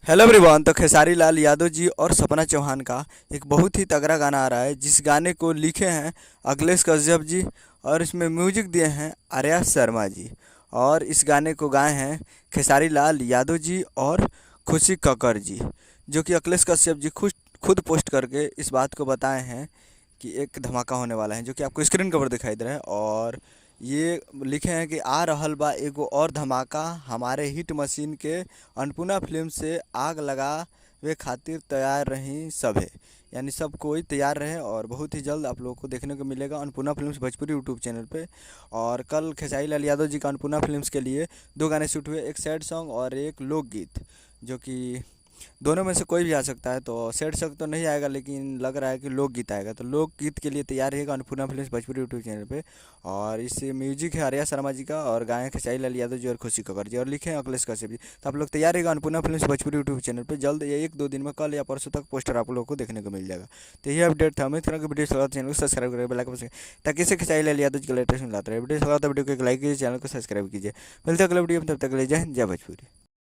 Hello everyone. तो खेसारी लाल यादव जी और सपना चौहान का एक बहुत ही तगड़ा गाना आ रहा है, जिस गाने को लिखे हैं अखिलेश कश्यप जी और इसमें म्यूजिक दिए हैं आर्या शर्मा जी। और इस गाने को गाए हैं खेसारी लाल यादव जी और खुशी कक्कड़ जी, जो कि अखिलेश कश्यप जी खुद खुद पोस्ट करके इस बात को बताए हैं कि एक धमाका होने वाला है, जो कि आपको स्क्रीन कवर दिखाई दे रहा है। और ये लिखे हैं कि आ रहल बा एगो और धमाका, हमारे हिट मशीन के अन्नपूर्णा फिल्म से आग लगावे खातिर तैयार रही सभे। यानी सब कोई तैयार रहे और बहुत ही जल्द आप लोगों को देखने को मिलेगा Annapurna films Bhojpuri YouTube channel पे। और कल खेसारी लाल यादव जी का अन्नपूर्णा फिल्म्स के लिए दो गाने शूट हुए, एक सैड सॉन्ग और एक लोकगीत, जो कि दोनों में से कोई भी आ सकता है। तो सैड सॉन्ग तो नहीं आएगा, लेकिन लग रहा है कि लोकगीत आएगा। तो लोकगीत के लिए तैयार रहेगा Annapurna films Bhojpuri YouTube channel पे। और इस म्यूजिक है आर्या शर्मा जी का और गायक खेसारी लाल यादव जी और खुशी कक्कड़ जी और लिखे हैं अखिलेश कश्यप जी। तो आप लोग तैयार रहेगा Annapurna films Bhojpuri YouTube channel पे। जल्द ये एक दो दिन में, कल या परसों तक पोस्टर आप लोगों को देखने को मिल जाएगा। तो ये अपडेट था। उम्मीद करूँ कि वीडियो चला चैनल को सब्सक्राइब करें, बेल आइकन प्रेस करें, ताकि इससे खेसारी लाल यादव जी का लेटेस्ट मिलता रहे। वीडियो चला तो वीडियो को एक लाइक कीजिए, चैनल को सब्सक्राइब कीजिए। मिलते हैं अगले वीडियो में, तब तक के लिए जय हिंद, जय भोजपुरी।